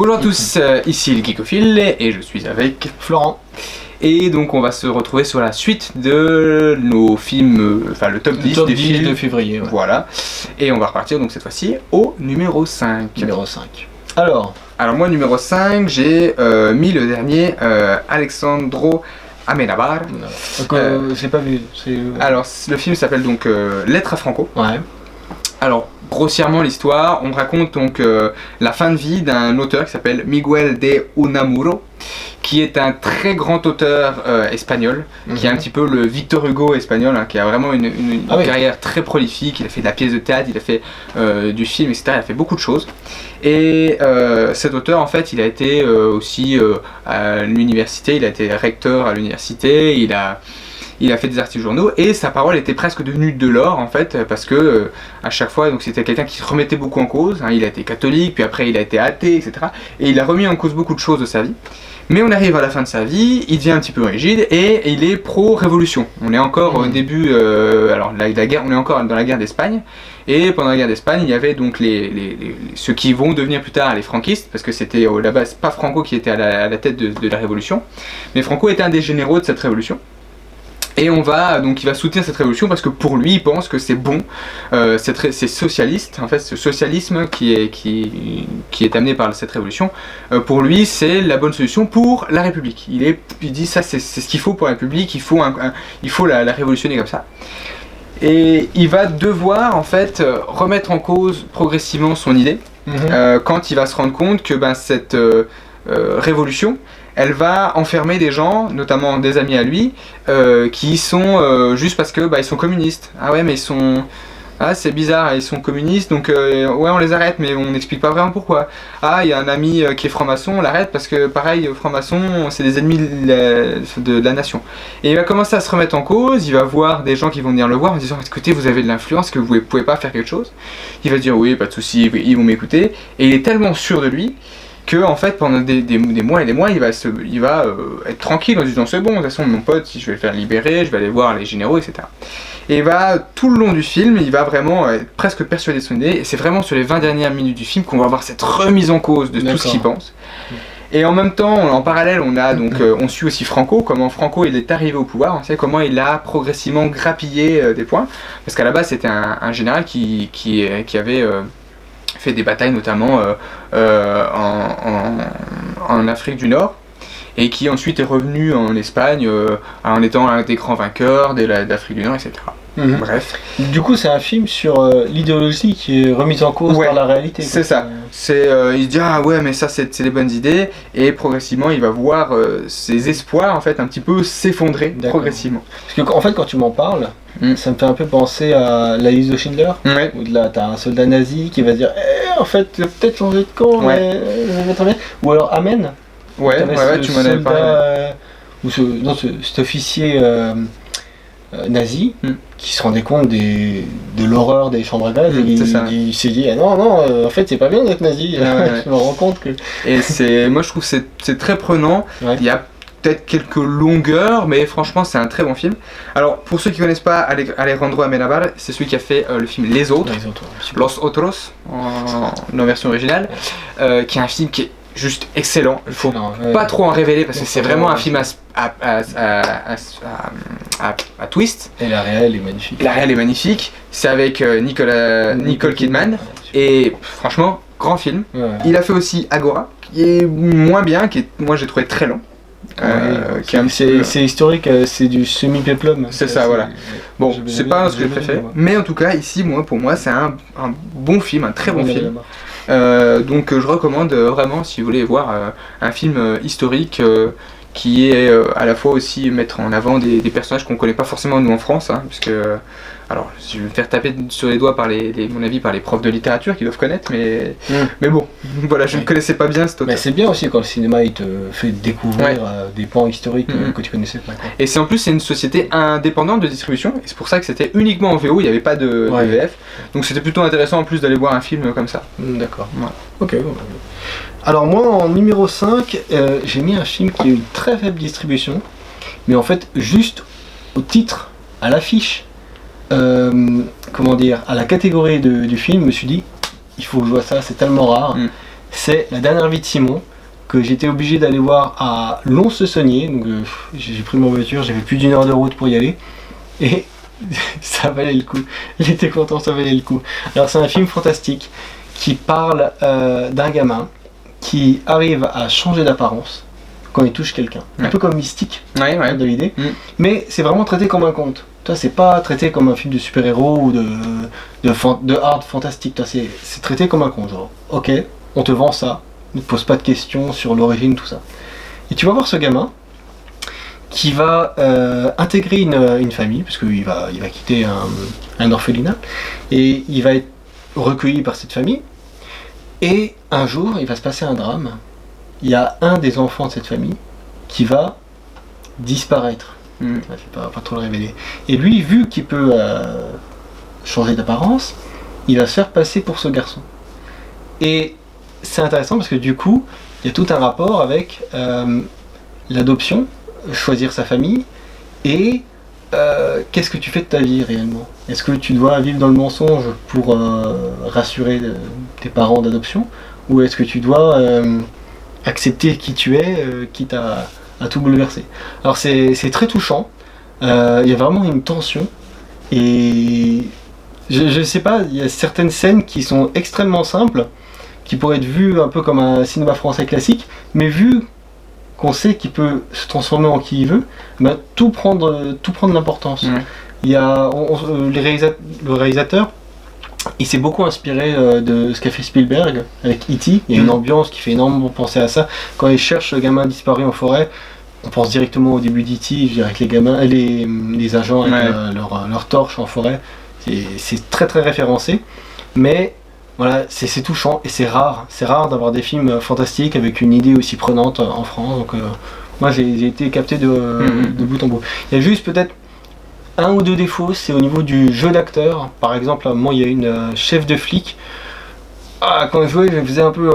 Bonjour à tous, ici le Geekophile et je suis avec Florent. Et donc on va se retrouver sur la suite de nos films, enfin le top 10 des films de février. Ouais. Voilà. Et on va repartir donc cette fois-ci au numéro 5. Numéro 5. Alors moi numéro 5, j'ai mis le dernier Alejandro Amenábar. j'ai pas vu. Alors le film s'appelle donc Lettre à Franco. Ouais. Alors, grossièrement l'histoire, on raconte donc la fin de vie d'un auteur qui s'appelle Miguel de Unamuno, qui est un très grand auteur espagnol, qui est un petit peu le Victor Hugo espagnol, hein, qui a vraiment une carrière très prolifique. Il a fait de la pièce de théâtre, il a fait du film, etc. Il a fait beaucoup de choses. Et cet auteur, en fait, il a été aussi à l'université, il a été recteur à l'université, il a fait des articles journaux et sa parole était presque devenue de l'or en fait, parce que à chaque fois, donc c'était quelqu'un qui se remettait beaucoup en cause, hein, il a été catholique, puis après il a été athée, etc. Et il a remis en cause beaucoup de choses de sa vie. Mais on arrive à la fin de sa vie, il devient un petit peu rigide et il est pro-révolution. On est encore au début, alors la guerre, on est encore dans la guerre d'Espagne. Et pendant la guerre d'Espagne, il y avait donc ceux qui vont devenir plus tard les franquistes, parce que c'était à la base pas Franco qui était à la tête de la révolution, mais Franco était un des généraux de cette révolution. Et il va soutenir cette révolution parce que pour lui, il pense que c'est bon, c'est socialiste, en fait, ce socialisme qui est amené par cette révolution, pour lui, c'est la bonne solution pour la République. Il dit ça, c'est ce qu'il faut pour la République, il faut la révolutionner comme ça. Et il va devoir, en fait, remettre en cause progressivement son idée, quand il va se rendre compte que cette révolution, elle va enfermer des gens, notamment des amis à lui, qui sont juste parce que ils sont communistes. Ah ouais, mais c'est bizarre, ils sont communistes, donc ouais, on les arrête, mais on n'explique pas vraiment pourquoi. Ah, il y a un ami qui est franc-maçon, on l'arrête parce que pareil, franc-maçon, c'est des ennemis de la nation. Et il va commencer à se remettre en cause, il va voir des gens qui vont venir le voir en disant écoutez, vous avez de l'influence, est-ce que vous pouvez pas faire quelque chose? Il va dire oui, pas de souci, ils vont m'écouter, et il est tellement sûr de lui que en fait pendant des mois et des mois il va être tranquille en se disant c'est bon, de toute façon mon pote, si je vais le faire libérer, je vais aller voir les généraux, etc. Et tout le long du film, il va vraiment être presque persuadé de son idée, et c'est vraiment sur les 20 dernières minutes du film qu'on va voir cette remise en cause de tout ce qu'il pense. Et en même temps, en parallèle, on suit aussi Franco, comment Franco il est arrivé au pouvoir, on sait comment il a progressivement grappillé des points, parce qu'à la base c'était un général qui avait fait des batailles notamment en Afrique du Nord, et qui ensuite est revenu en Espagne en étant un des grands vainqueurs d'Afrique du Nord, etc. Bref. Du coup, c'est un film sur l'idéologie qui est remise en cause par la réalité. C'est ça. Il se dit ah ouais, mais ça c'est des bonnes idées, et progressivement il va voir ses espoirs en fait un petit peu s'effondrer progressivement. Parce que en fait, quand tu m'en parles, ça me fait un peu penser à la liste de Schindler, où là t'as un soldat nazi qui va dire en fait peut-être changer de camp, ou alors Amen. Tu m'en avais parlé. Cet officier nazi qui se rendait compte de l'horreur des chambres à gaz, et il s'est dit non, en fait c'est pas bien d'être nazi. Je me rends compte que. Et moi je trouve que c'est très prenant. Il y a peut-être quelques longueurs, mais franchement c'est un très bon film. Alors pour ceux qui connaissent pas Alejandro Amenábar, c'est celui qui a fait le film Les Autres, Los Otros en version originale, qui est un film qui est juste excellent. Il faut pas trop en révéler parce que c'est vraiment un film à twist. Et la réelle est magnifique. La réelle est magnifique. C'est avec Nicole Kidman, et franchement grand film. Il a fait aussi Agora, qui est moins bien, moi j'ai trouvé très long. C'est historique, c'est du semi-péplum. C'est ça, voilà. Bon, c'est pas ce que j'ai préféré, mais en tout cas ici, pour moi c'est un bon film, un très bon film. Donc je recommande vraiment, si vous voulez voir un film historique qui est à la fois aussi mettre en avant des personnages qu'on connaît pas forcément nous en France, puisque alors je vais me faire taper sur les doigts par mon avis par les profs de littérature qui doivent connaître, mais bon, voilà, je ne connaissais pas bien cet auteur. Mais c'est bien aussi quand le cinéma il te fait découvrir des pans historiques que tu connaissais pas. Et en plus c'est une société indépendante de distribution, et c'est pour ça que c'était uniquement en VO, il n'y avait pas de VF, donc c'était plutôt intéressant en plus d'aller voir un film comme ça. D'accord. Ok. Alors moi en numéro 5, j'ai mis un film qui a une très faible distribution, mais en fait juste au titre, à l'affiche, à la catégorie du film, je me suis dit il faut que je vois ça, c'est tellement rare. c'est La dernière vie de Simon, que j'étais obligé d'aller voir à Lons-le-Saunier. Donc j'ai pris ma voiture, j'avais plus d'1 heure de route pour y aller. Et ça valait le coup. J'étais content, ça valait le coup. Alors c'est un film fantastique qui parle d'un gamin qui arrive à changer d'apparence quand il touche quelqu'un. Un peu comme Mystique, de l'idée. Mais c'est vraiment traité comme un conte. Toi, c'est pas traité comme un film de super-héros ou de hard fantastique. Toi, c'est traité comme un conte. Genre, ok, on te vend ça, ne te pose pas de questions sur l'origine, tout ça. Et tu vas voir ce gamin qui va intégrer une famille, parce qu'il va quitter un orphelinat, et il va être recueilli par cette famille. Et un jour, il va se passer un drame. Il y a un des enfants de cette famille qui va disparaître. Je ne vais pas trop le révéler. Et lui, vu qu'il peut changer d'apparence, il va se faire passer pour ce garçon. Et c'est intéressant parce que du coup, il y a tout un rapport avec l'adoption, choisir sa famille, et qu'est-ce que tu fais de ta vie réellement? Est-ce que tu dois vivre dans le mensonge pour rassurer tes parents d'adoption, ou est-ce que tu dois accepter qui tu es, quitte à tout bouleverser? Alors c'est très touchant, il y a vraiment une tension, et je sais pas, il y a certaines scènes qui sont extrêmement simples, qui pourraient être vues un peu comme un cinéma français classique, mais vu qu'on sait qu'il peut se transformer en qui il veut, bah, tout prendre l'importance. Il y a, le réalisateur, il s'est beaucoup inspiré de ce qu'a fait Spielberg avec E.T. Il y a une ambiance qui fait énormément penser à ça. Quand il cherche le gamin disparu en forêt, on pense directement au début d'E.T., je dirais, avec les gamins, les agents avec leur torche en forêt. C'est très très référencé, mais voilà, c'est touchant et c'est rare d'avoir des films fantastiques avec une idée aussi prenante en France. Donc moi j'ai été capté de bout en bout. Il y a juste peut-être un ou deux défauts, c'est au niveau du jeu d'acteur. Par exemple, à un moment il y a une chef de flic. Quand je jouais, je faisais un peu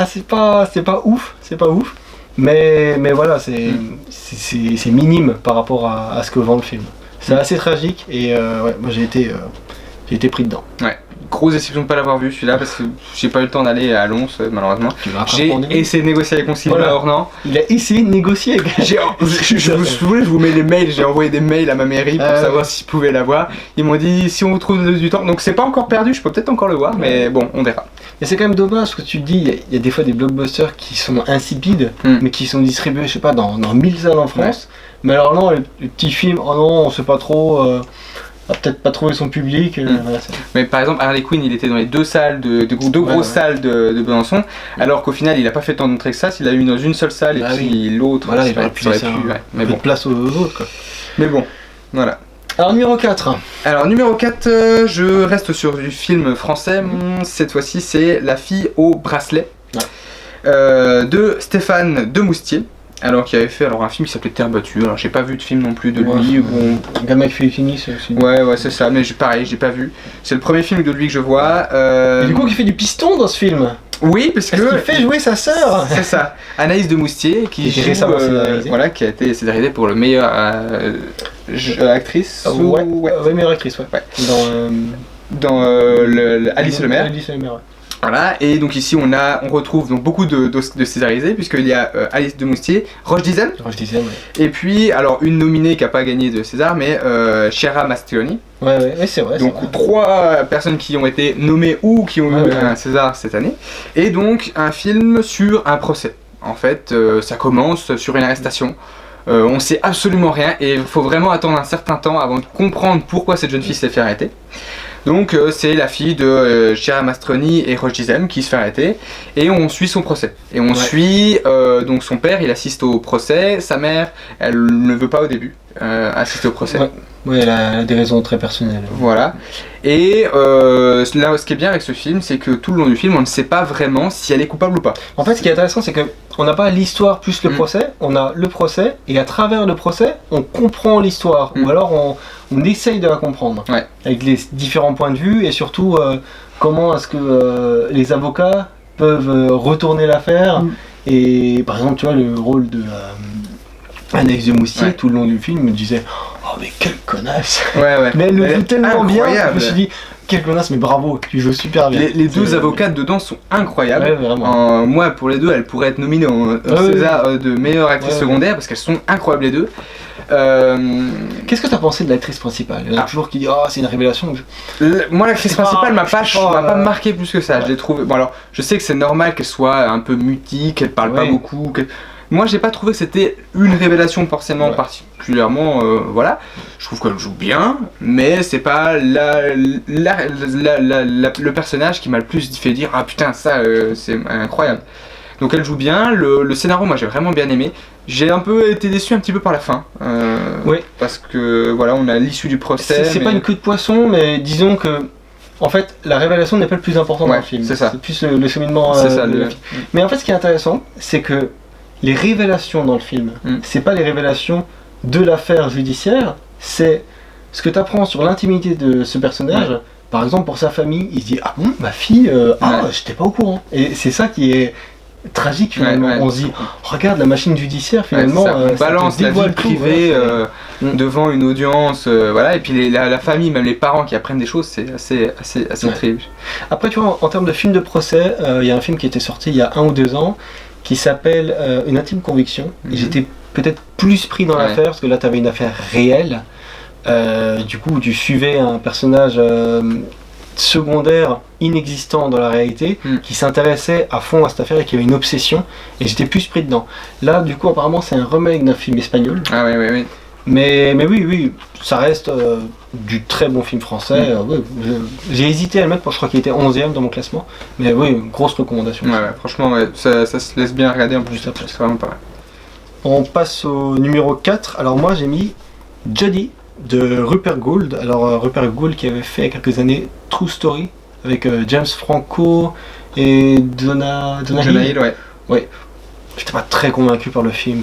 c'est pas ouf. Mais voilà, c'est minime par rapport à ce que vend le film. C'est assez tragique et moi j'ai été pris dedans. Ouais. Grosse déception de ne pas l'avoir vu celui-là parce que j'ai pas eu le temps d'aller à Lons malheureusement. J'ai essayé de négocier avec mon cinéma Ornans. Il a essayé de négocier avec... je vous mets les mails, j'ai envoyé des mails à ma mairie pour savoir s'ils pouvaient l'avoir. Ils m'ont dit si on vous trouve du temps, donc c'est pas encore perdu, je peux peut-être encore le voir, mais bon, on verra. Mais c'est quand même dommage que tu te dis, il y a des fois des blockbusters qui sont insipides, mais qui sont distribués, je sais pas, dans 1000 salles en France. Mais alors non, les petits films, oh non, on sait pas trop... a peut-être pas trouvé son public. Voilà, mais par exemple, Harley Quinn, il était dans les deux salles, deux grosses salles de Besançon, alors qu'au final, il a pas fait tant d'entrées que ça. S'il a eu dans une seule salle et puis l'autre, voilà, il aurait pu laisser mais bon, place aux autres. Quoi. Mais bon, voilà. Alors numéro 4. Alors numéro 4, je reste sur du film français. Cette fois-ci, c'est La fille au bracelet de Stéphane Demoustier. Alors qui avait fait un film qui s'appelait Terre battue. Alors j'ai pas vu de film non plus de lui. Un gamin qui fait les finis, c'est aussi. Ouais c'est ça, mais pareil, j'ai pas vu. C'est le premier film de lui que je vois. Et du coup qui fait du piston dans ce film. Oui, parce que il fait jouer sa sœur. C'est ça, Anaïs Demoustier qui joue, voilà, qui a été scénarisée pour le meilleur actrice. Meilleure actrice, ouais. Dans Alice le maire. Voilà, et donc ici on retrouve donc beaucoup de césarisés, puisqu'il y a Alice Demoustier, Roche Dizem, et puis alors une nominée qui n'a pas gagné de César, mais Chiara Mastroianni. Ouais, c'est vrai. Donc 3 personnes qui ont été nommées ou qui ont eu un César cette année, et donc un film sur un procès. En fait, ça commence sur une arrestation. On sait absolument rien et il faut vraiment attendre un certain temps avant de comprendre pourquoi cette jeune fille s'est fait arrêter. Donc c'est la fille de Chiara Mastroianni et Roche Dizem qui se fait arrêter et on suit son procès. Et on suit donc son père, il assiste au procès, sa mère, elle ne veut pas au début assister au procès. Ouais, elle a des raisons très personnelles. Voilà. Et là, ce qui est bien avec ce film, c'est que tout le long du film, on ne sait pas vraiment si elle est coupable ou pas. En fait, ce qui est intéressant, c'est qu'on n'a pas l'histoire plus le procès, on a le procès, et à travers le procès, on comprend l'histoire, ou alors on essaye de la comprendre, avec les différents points de vue, et surtout comment est-ce que les avocats peuvent retourner l'affaire, et par exemple, tu vois, le rôle de Anaïs Demoustier, tout le long du film, me disait « Oh mais quelle connasse !» Mais elle le joue tellement bien, je me suis dit quelle connasse, mais bravo, tu joues super bien. Les deux avocates dedans sont incroyables. Ouais, vraiment. Moi, pour les deux, elles pourraient être nominées au César de meilleure actrice secondaire parce qu'elles sont incroyables les deux. Qu'est-ce que tu as pensé de l'actrice principale? Il y en a toujours qui disent oh, c'est une révélation. Moi, l'actrice principale m'a pas marqué plus que ça. Je l'ai trouvé. Bon, alors, je sais que c'est normal qu'elle soit un peu mutique, qu'elle parle pas beaucoup. Moi, j'ai pas trouvé que c'était une révélation forcément particulièrement. Voilà. Je trouve qu'elle joue bien, mais c'est pas le personnage qui m'a le plus fait dire ah putain, ça c'est incroyable. Donc elle joue bien, le scénario moi j'ai vraiment bien aimé. J'ai un peu été déçu un petit peu par la fin. Parce que voilà, on a l'issue du procès. C'est pas une queue de poisson, mais disons que en fait la révélation n'est pas le plus important dans le film. C'est ça. C'est plus le cheminement. Mais en fait ce qui est intéressant, c'est que les révélations dans le film, c'est pas les révélations de l'affaire judiciaire, c'est ce que tu apprends sur l'intimité de ce personnage. Par exemple pour sa famille, il se dit ah bon ma fille, j'étais pas au courant. Et c'est ça qui est tragique finalement. On se dit regarde la machine judiciaire finalement. On balance la vie privée devant une audience, voilà. Et puis la famille, même les parents qui apprennent des choses, c'est assez terrible. Après tu vois en termes de film de procès, il y a un film qui était sorti il y a 1 ou 2 ans qui s'appelle Une intime conviction. Et j'étais peut-être plus pris dans l'affaire parce que là tu avais une affaire réelle. Du coup, tu suivais un personnage secondaire inexistant dans la réalité qui s'intéressait à fond à cette affaire et qui avait une obsession. Et j'étais plus pris dedans. Là, du coup, apparemment, c'est un remake d'un film espagnol. Ah oui. Mais oui, ça reste du très bon film français. J'ai hésité à le mettre, je crois qu'il était 11e dans mon classement. Mais oui, grosse recommandation. Franchement, ça se laisse bien regarder en plus. C'est vraiment pas mal. On passe au numéro 4. Alors moi, j'ai mis Judy de Rupert Gould. Alors Rupert Gould qui avait fait il y a quelques années True Story avec James Franco et Jonah Hill. Ouais. J'étais pas très convaincu par le film.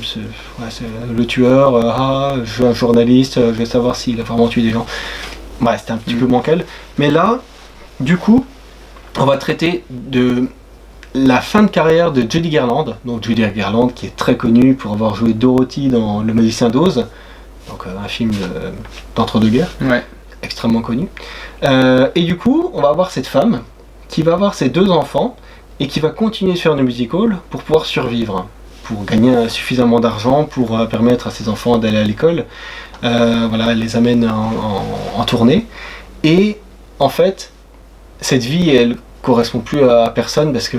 C'est le tueur, je suis un journaliste, je vais savoir s'il a vraiment tué des gens. C'était un petit peu bancal. Mais là, du coup, on va traiter de la fin de carrière de Judy Garland. Donc Judy Garland qui est très connue pour avoir joué Dorothy dans Le Magicien d'Oz. Donc un film d'entre-deux-guerres, extrêmement connu. Et du coup, on va avoir cette femme qui va avoir ses 2 enfants et qui va continuer de faire du musical pour pouvoir survivre, pour gagner suffisamment d'argent pour permettre à ses enfants d'aller à l'école. Voilà, elle les amène en tournée. Et en fait, cette vie, elle correspond plus à personne parce que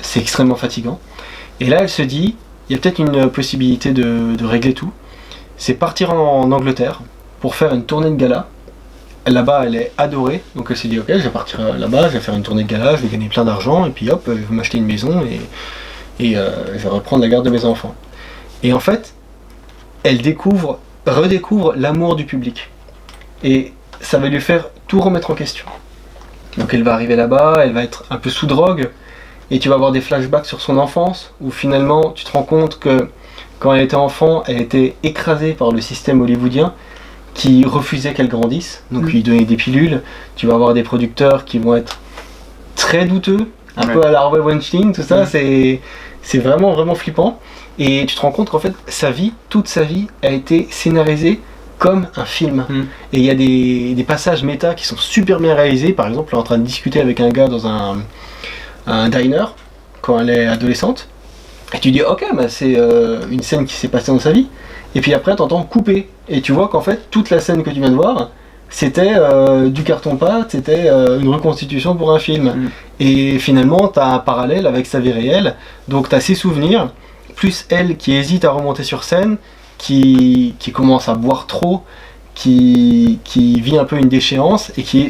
c'est extrêmement fatigant. Et là, elle se dit, il y a peut-être une possibilité de régler tout. C'est partir en Angleterre pour faire une tournée de gala. Là-bas, elle est adorée, donc elle s'est dit ok, je vais partir là-bas, je vais faire une tournée de gala, je vais gagner plein d'argent, et puis hop, je vais m'acheter une maison et je vais reprendre la garde de mes enfants. Et en fait, elle redécouvre l'amour du public. Et ça va lui faire tout remettre en question. Donc elle va arriver là-bas, elle va être un peu sous drogue, et tu vas avoir des flashbacks sur son enfance, où finalement tu te rends compte que quand elle était enfant, elle était écrasée par le système hollywoodien qui refusait qu'elle grandisse, donc lui donner des pilules. Tu vas avoir des producteurs qui vont être très douteux, un peu à la Harvey Weinstein, tout ça, c'est vraiment vraiment flippant. Et tu te rends compte qu'en fait, toute sa vie a été scénarisée comme un film. Et il y a des passages méta qui sont super bien réalisés. Par exemple, elle est en train de discuter avec un gars dans un diner quand elle est adolescente. Et tu dis ok, c'est une scène qui s'est passée dans sa vie. Et puis après t'entends couper. Et tu vois qu'en fait toute la scène que tu viens de voir, c'était du carton-pâte, c'était une reconstitution pour un film. Et finalement t'as un parallèle avec sa vie réelle. Donc t'as ses souvenirs, plus elle qui hésite à remonter sur scène, qui commence à boire trop, qui vit un peu une déchéance et qui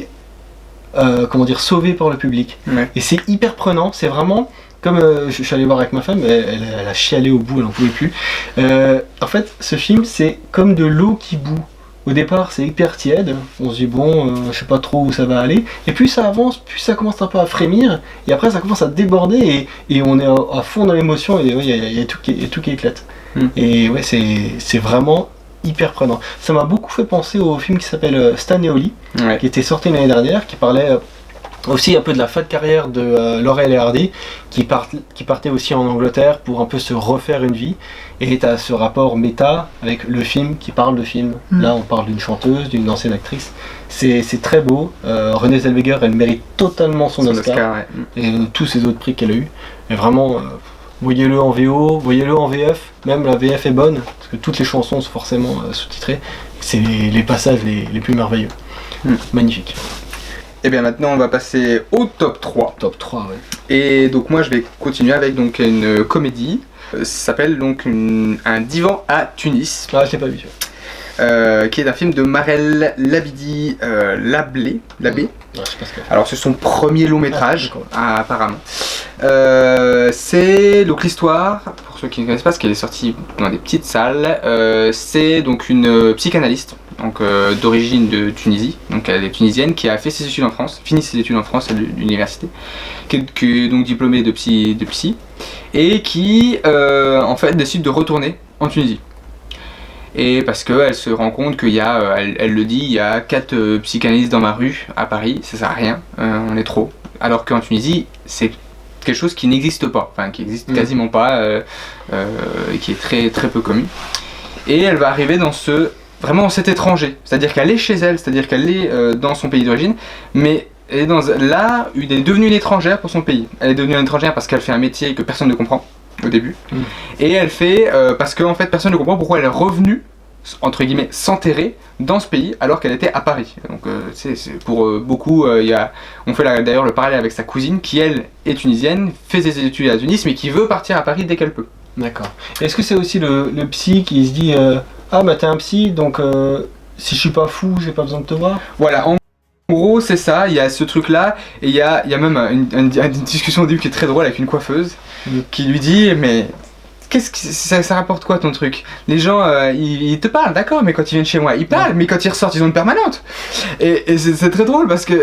est sauvée par le public. Et c'est hyper prenant, c'est vraiment... Comme je suis allé voir avec ma femme, elle a chialé au bout, elle n'en pouvait plus. En fait, ce film, c'est comme de l'eau qui bout. Au départ, c'est hyper tiède. On se dit, je sais pas trop où ça va aller. Et plus ça avance, plus ça commence un peu à frémir. Et après, ça commence à déborder et on est à fond dans l'émotion. Et il y a tout qui éclate. Et ouais, c'est vraiment hyper prenant. Ça m'a beaucoup fait penser au film qui s'appelle Stan et Ollie, qui était sorti l'année dernière, qui parlait Aussi un peu de la fin de carrière de Laurel et Hardy qui partait aussi en Angleterre pour un peu se refaire une vie, et tu as ce rapport méta avec le film qui parle de film. Là on parle d'une chanteuse, d'une ancienne actrice, c'est très beau. Renée Zellweger, elle mérite totalement son Oscar ouais. Et tous ces autres prix qu'elle a eu, et vraiment voyez-le en VO, voyez-le en VF, même la VF est bonne parce que toutes les chansons sont forcément sous-titrées, c'est les passages les plus merveilleux. Magnifique. Et bien maintenant on va passer au top 3. Top 3, ouais. Et donc moi je vais continuer avec donc une comédie. Ça s'appelle donc Un divan à Tunis. Ah, je l'ai pas vu. Qui est un film de Marel Labidi Labbé. Alors c'est son premier long métrage apparemment. C'est donc l'histoire, pour ceux qui ne connaissent pas, parce qu'elle est sortie dans des petites salles, c'est donc une psychanalyste donc, d'origine de Tunisie, donc elle est tunisienne, qui a fait ses études en France, fini ses études en France à l'université, qui est donc diplômée de psy et qui en fait décide de retourner en Tunisie. Et parce qu'elle se rend compte qu'il y a, elle le dit, il y a 4 psychanalystes dans ma rue à Paris, ça sert à rien, on est trop. Alors qu'en Tunisie, c'est quelque chose qui n'existe pas, enfin qui n'existe quasiment pas, et qui est très très peu connu. Et elle va arriver dans vraiment cet étranger, c'est-à-dire qu'elle est chez elle, c'est-à-dire qu'elle est dans son pays d'origine, mais elle est elle est devenue une étrangère pour son pays. Elle est devenue une étrangère parce qu'elle fait un métier que personne ne comprend au début, et elle fait parce qu'en fait personne ne comprend pourquoi elle est revenue entre guillemets s'enterrer dans ce pays alors qu'elle était à Paris. Donc c'est pour beaucoup, on fait d'ailleurs le parallèle avec sa cousine qui elle est tunisienne, fait ses études à Tunis mais qui veut partir à Paris dès qu'elle peut. D'accord. Est-ce que c'est aussi le psy qui se dit ah bah t'es un psy donc si je suis pas fou j'ai pas besoin de te voir? Voilà, en gros c'est ça, il y a ce truc là, et il y a même une discussion au début qui est très drôle avec une coiffeuse qui lui dit mais qu'est-ce que ça rapporte quoi ton truc? Les gens ils te parlent, d'accord, mais quand ils viennent chez moi ils parlent, mais quand ils ressortent ils ont une permanente. Et c'est très drôle parce que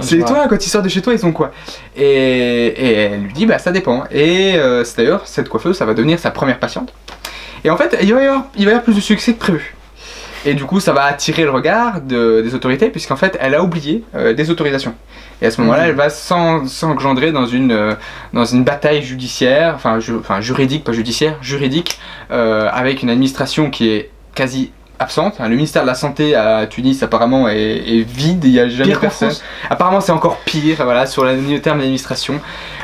c'est toi, quand ils sortent de chez toi ils ont quoi? Et elle lui dit bah ça dépend. Et c'est d'ailleurs cette coiffeuse, ça va devenir sa première patiente. Et en fait il va y avoir plus de succès que prévu. Et du coup ça va attirer le regard des autorités puisqu'en fait elle a oublié des autorisations. Et à ce moment-là elle va s'engendrer dans une bataille judiciaire, enfin juridique, pas judiciaire, juridique, avec une administration qui est quasi absente. Le ministère de la Santé à Tunis apparemment est vide, il n'y a jamais personne. Apparemment c'est encore pire, voilà, sur le terme d'administration.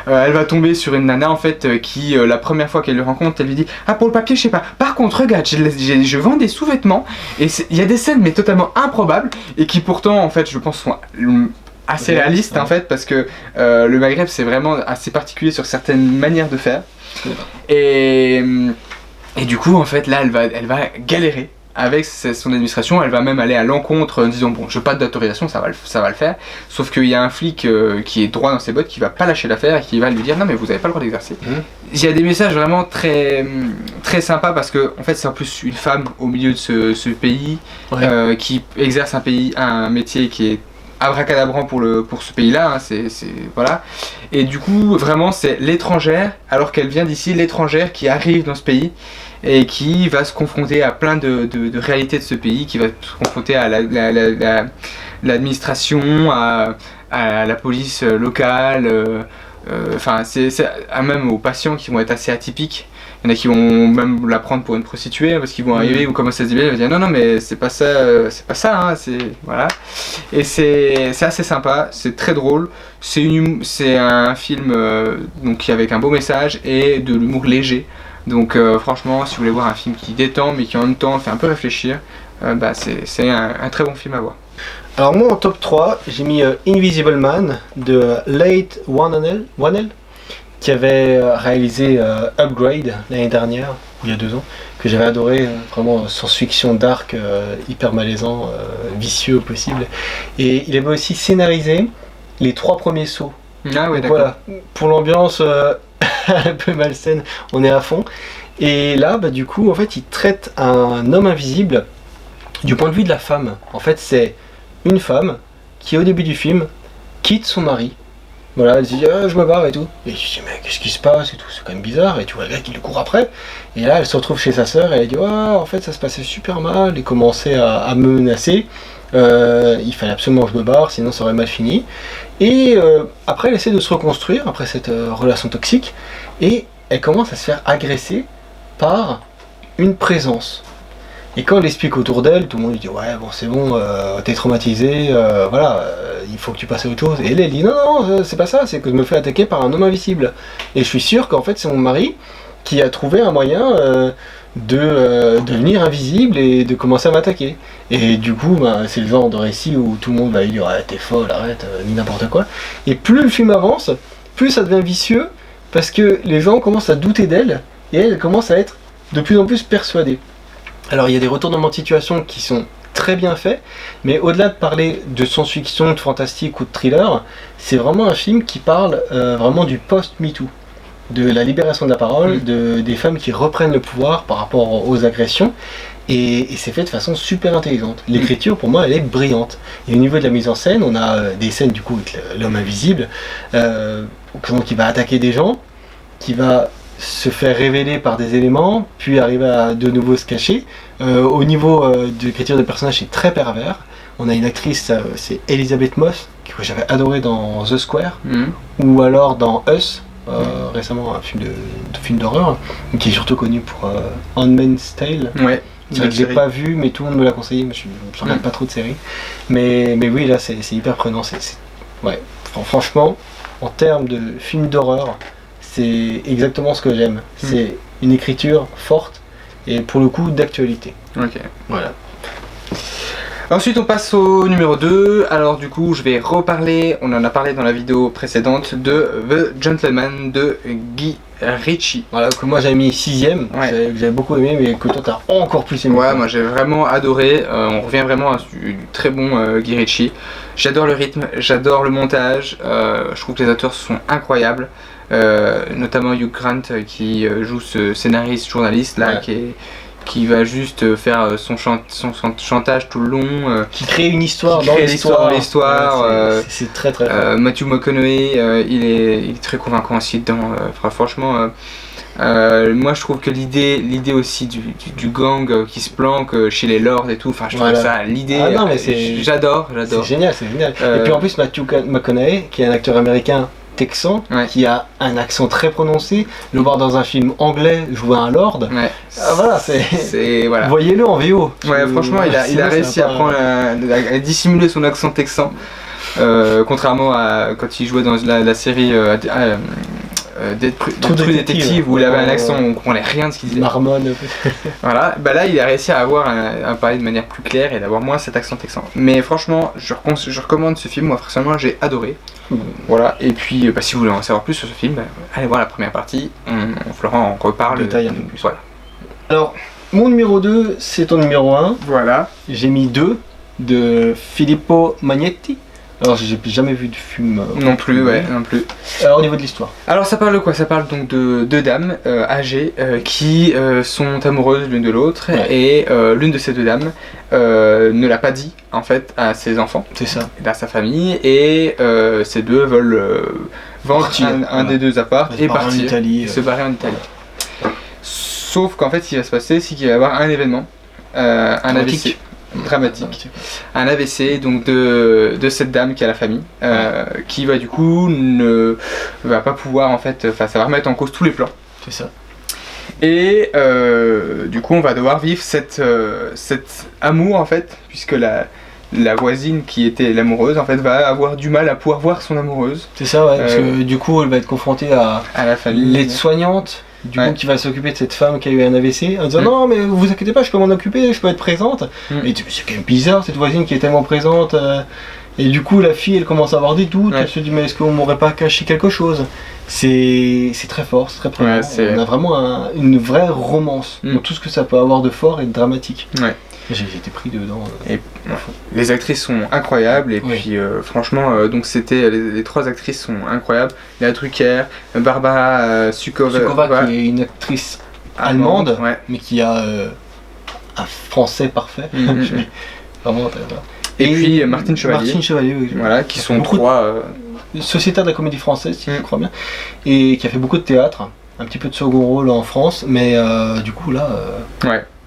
Elle va tomber sur une nana en fait qui la première fois qu'elle le rencontre elle lui dit ah pour le papier je sais pas, par contre regarde je vends des sous-vêtements, et il y a des scènes mais totalement improbables et qui pourtant en fait je pense sont assez réalistes en fait parce que le Maghreb c'est vraiment assez particulier sur certaines manières de faire et du coup en fait là elle va galérer avec son administration. Elle va même aller à l'encontre en disant bon je veux pas d'autorisation, ça va le faire, sauf qu'il y a un flic qui est droit dans ses bottes qui va pas lâcher l'affaire et qui va lui dire non mais vous avez pas le droit d'exercer. Il y a des messages vraiment très très sympas parce que en fait c'est en plus une femme au milieu de ce pays qui exerce un métier qui est abracadabrant pour ce pays-là, hein, voilà. Et du coup, vraiment, c'est l'étrangère, alors qu'elle vient d'ici, l'étrangère qui arrive dans ce pays et qui va se confronter à plein de réalités de ce pays, qui va se confronter à l'administration, à la police locale, même aux patients qui vont être assez atypiques. Il y en a qui vont même la prendre pour une prostituée parce qu'ils vont arriver, ils vont commencer à se dire, ils vont dire non mais c'est pas ça hein, voilà. Et c'est assez sympa, c'est très drôle, c'est un film donc avec un beau message et de l'humour léger. Donc franchement si vous voulez voir un film qui détend mais qui en même temps fait un peu réfléchir, c'est un très bon film à voir. Alors moi en top 3 j'ai mis Invisible Man de Leigh Whannell qui avait réalisé Upgrade l'année dernière, il y a 2 ans, que j'avais adoré, vraiment science-fiction dark, hyper malaisant, vicieux au possible. Et il avait aussi scénarisé les 3 premiers sauts. Ah ouais, d'accord. Voilà, pour l'ambiance un peu malsaine, on est à fond. Et là, du coup, en fait, il traite un homme invisible du point de vue de la femme. En fait, c'est une femme qui, au début du film, quitte son mari. Voilà, elle se dit je me barre et tout. Et je dis mais qu'est-ce qui se passe et tout, c'est quand même bizarre. Et tu vois le gars qui le court après. Et là elle se retrouve chez sa sœur et elle dit en fait ça se passait super mal. Et commençait à me menacer. Il fallait absolument que je me barre, sinon ça aurait mal fini. Et après, elle essaie de se reconstruire, après cette relation toxique, et elle commence à se faire agresser par une présence. Et quand elle explique autour d'elle, tout le monde lui dit ouais bon c'est bon, t'es traumatisé, voilà, il faut que tu passes à autre chose. Et elle dit non, c'est pas ça, c'est que je me fais attaquer par un homme invisible. Et je suis sûr qu'en fait c'est mon mari qui a trouvé un moyen de devenir invisible et de commencer à m'attaquer. Et du coup c'est le genre de récit où tout le monde va lui dire ouais t'es folle, arrête, ni n'importe quoi. Et plus le film avance, plus ça devient vicieux, parce que les gens commencent à douter d'elle, et elle commence à être de plus en plus persuadée. Alors il y a des retournements de situation qui sont très bien faits, mais au-delà de parler de science-fiction, de fantastique ou de thriller, c'est vraiment un film qui parle vraiment du post-MeToo, de la libération de la parole, des femmes qui reprennent le pouvoir par rapport aux agressions, et c'est fait de façon super intelligente. L'écriture pour moi elle est brillante, et au niveau de la mise en scène, on a des scènes du coup avec l'homme invisible qui va attaquer des gens, qui va se faire révéler par des éléments, puis arriver à de nouveau se cacher. Au niveau de l'écriture des personnages, c'est très pervers. On a une actrice, c'est Elisabeth Moss, que j'avais adoré dans The Square, ou alors dans Us, récemment un film d'horreur, qui est surtout connu pour Handmaid's Tale. Ouais. Je ne l'ai pas vu, mais tout le monde me l'a conseillé, mais je ne regarde pas trop de séries. Mais oui, là c'est hyper prenant. Ouais. Franchement, en termes de film d'horreur, c'est exactement ce que j'aime. C'est une écriture forte et pour le coup d'actualité. Ok. Voilà. Ensuite on passe au numéro 2. Alors du coup je vais reparler, on en a parlé dans la vidéo précédente, de The Gentleman de Guy Ritchie. Voilà, que moi j'avais mis 6ème, que j'avais beaucoup aimé, mais que toi t'as encore plus aimé. Ouais, moi j'ai vraiment adoré, on revient vraiment à du très bon Guy Ritchie. J'adore le rythme, j'adore le montage, je trouve que les acteurs sont incroyables. Notamment Hugh Grant qui joue ce scénariste journaliste là, qui va juste faire son chantage tout le long, qui crée une histoire dans l'histoire. C'est très très Matthew McConaughey, il est très convaincant aussi dedans. Franchement, moi je trouve que l'idée aussi du gang qui se planque chez les lords et tout, enfin je trouve ça l'idée, j'adore. C'est génial. Et puis en plus Matthew McConaughey qui est un acteur américain texan, qui a un accent très prononcé, le voir dans un film anglais jouer un lord, voilà, voilà. Voyez-le en VO. Ouais, franchement il a réussi à dissimuler son accent texan, contrairement à quand il jouait dans la série True Detective où il avait un accent, on comprenait rien de ce qu'il disait. Marmonne. Voilà, bah là il a réussi à avoir à parler de manière plus claire et d'avoir moins cet accent texan. Mais franchement, je recommande ce film, moi personnellement j'ai adoré. Voilà, et puis si vous voulez en savoir plus sur ce film, allez voir la première partie, Florent en reparle. Détail un peu plus. Voilà. Alors, mon numéro 2, c'est ton numéro 1. Voilà. J'ai mis 2 de Filippo Magnetti. Alors j'ai jamais vu de film non plus, non plus. Alors au niveau de l'histoire. Alors ça parle de quoi? Ça parle donc de deux dames âgées qui sont amoureuses l'une de l'autre, et l'une de ces deux dames ne l'a pas dit en fait à ses enfants. C'est ça. Et à sa famille, et ces deux veulent vendre un des deux apparts et partir, se barrer en Italie. Sauf qu'en fait ce qui va se passer, c'est qu'il va y avoir un événement, un AVC. Dramatique. Un AVC donc de cette dame qui a la famille, qui va du coup ne va pas pouvoir en fait, ça va remettre en cause tous les plans. C'est ça. Et du coup on va devoir vivre cet amour en fait, puisque la voisine qui était l'amoureuse en fait va avoir du mal à pouvoir voir son amoureuse. C'est ça, parce que du coup elle va être confrontée à la famille, l'aide-soignante du coup qui va s'occuper de cette femme qui a eu un AVC en disant non mais vous inquiétez pas, je peux m'en occuper, je peux être présente. Et c'est quand même bizarre cette voisine qui est tellement présente, et du coup la fille elle commence à avoir des doutes, elle se dit mais est-ce qu'on m'aurait pas caché quelque chose. C'est très fort, c'est très prenant. On a vraiment une vraie romance dans tout ce que ça peut avoir de fort et de dramatique. J'ai été pris dedans. Et les actrices sont incroyables, et puis franchement, donc c'était les trois actrices sont incroyables. Léa Drucker, Barbara Sukova qui est une actrice allemande, mais qui a un français parfait. Vraiment. Et puis Martine Chevalier. Voilà, qui sont trois sociétaires de la comédie française, si je crois bien, et qui a fait beaucoup de théâtre. Un petit peu de second rôle en France, mais du coup là,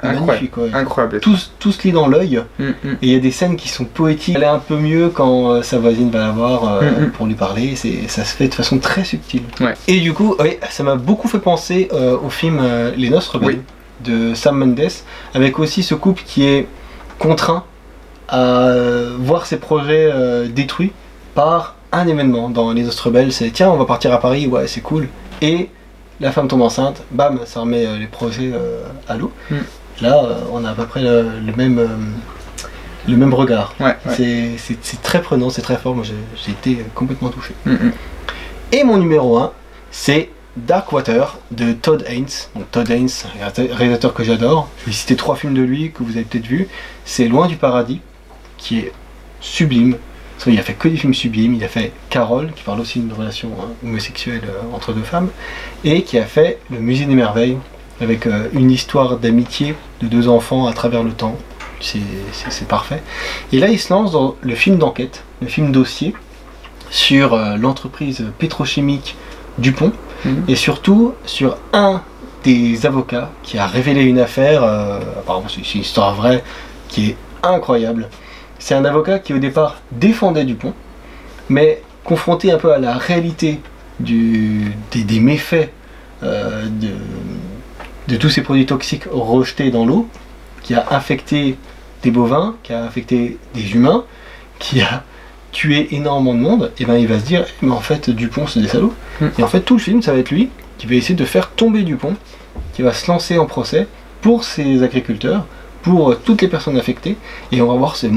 magnifique. Ouais. Incroyable. Tout se lit dans l'œil. Et il y a des scènes qui sont poétiques. Elle est un peu mieux quand sa voisine va la voir pour lui parler. Ça se fait de façon très subtile. Ouais. Et du coup, ça m'a beaucoup fait penser au film Les Noces rebelles de Sam Mendes, avec aussi ce couple qui est contraint à voir ses projets détruits par un événement. Dans Les Noces rebelles, c'est tiens, on va partir à Paris, ouais, c'est cool. Et la femme tombe enceinte, bam, ça remet les projets à l'eau. Là, on a à peu près le même regard. Ouais. C'est très prenant, c'est très fort. Moi, j'ai été complètement touché. Et mon numéro 1, c'est Darkwater de Todd Haynes. Donc, Todd Haynes, un réalisateur que j'adore. Je vais citer 3 films de lui que vous avez peut-être vus. C'est Loin du paradis, qui est sublime. Il a fait que des films sublimes. Il a fait Carole, qui parle aussi d'une relation homosexuelle entre 2 femmes, et qui a fait Le Musée des Merveilles, avec une histoire d'amitié de 2 enfants à travers le temps. C'est parfait. Et là, il se lance dans le film d'enquête, le film dossier, sur l'entreprise pétrochimique DuPont, et surtout sur un des avocats qui a révélé une affaire, apparemment c'est une histoire vraie, qui est incroyable. C'est un avocat qui au départ défendait DuPont, mais confronté un peu à la réalité des méfaits de tous ces produits toxiques rejetés dans l'eau, qui a infecté des bovins, qui a infecté des humains, qui a tué énormément de monde, et ben il va se dire, mais en fait DuPont c'est des salauds. Et en fait tout le film ça va être lui qui va essayer de faire tomber DuPont, qui va se lancer en procès pour ces agriculteurs, pour toutes les personnes affectées, et on va voir ces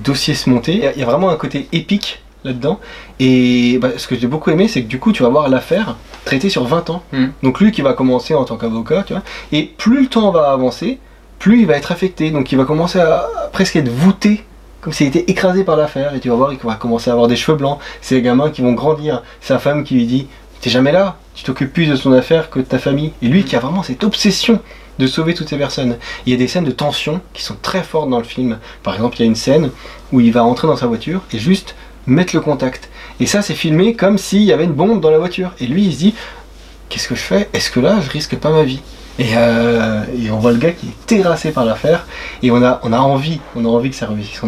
dossiers se monter. Il y a vraiment un côté épique là-dedans, et ce que j'ai beaucoup aimé, c'est que du coup tu vas voir l'affaire traitée sur 20 ans. Donc lui qui va commencer en tant qu'avocat, tu vois, et plus le temps va avancer, plus il va être affecté, donc il va commencer à presque être voûté, comme s'il était écrasé par l'affaire, et tu vas voir, il va commencer à avoir des cheveux blancs, c'est les gamins qui vont grandir, sa femme qui lui dit « t'es jamais là, tu t'occupes plus de son affaire que de ta famille », et lui qui a vraiment cette obsession de sauver toutes ces personnes. Il y a des scènes de tension qui sont très fortes dans le film. Par exemple, il y a une scène où il va entrer dans sa voiture et juste mettre le contact. Et ça, c'est filmé comme s'il y avait une bombe dans la voiture. Et lui, il se dit, qu'est-ce que je fais? Est-ce que là, je risque pas ma vie? Et on voit le gars qui est terrassé par l'affaire. Et on a envie que ça réussisse.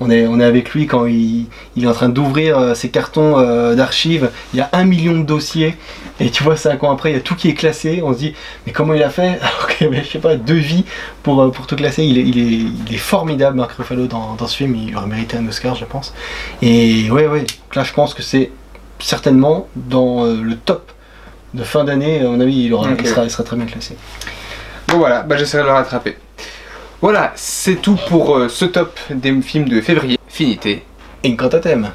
On est avec lui quand il est en train d'ouvrir ses cartons d'archives. Il y a 1 million de dossiers. Et tu vois, 5 ans après, il y a tout qui est classé. On se dit, mais comment il a fait? Alors qu'il y avait, je sais pas, 2 vies pour tout classer. Il est formidable, Mark Ruffalo, dans ce film. Il aurait mérité un Oscar, je pense. Et ouais, là, je pense que c'est certainement dans le top de fin d'année. À mon avis, il sera très bien classé. Bon, voilà, j'essaierai de le rattraper. Voilà, c'est tout pour ce top des films de février. Finité. Incantatem.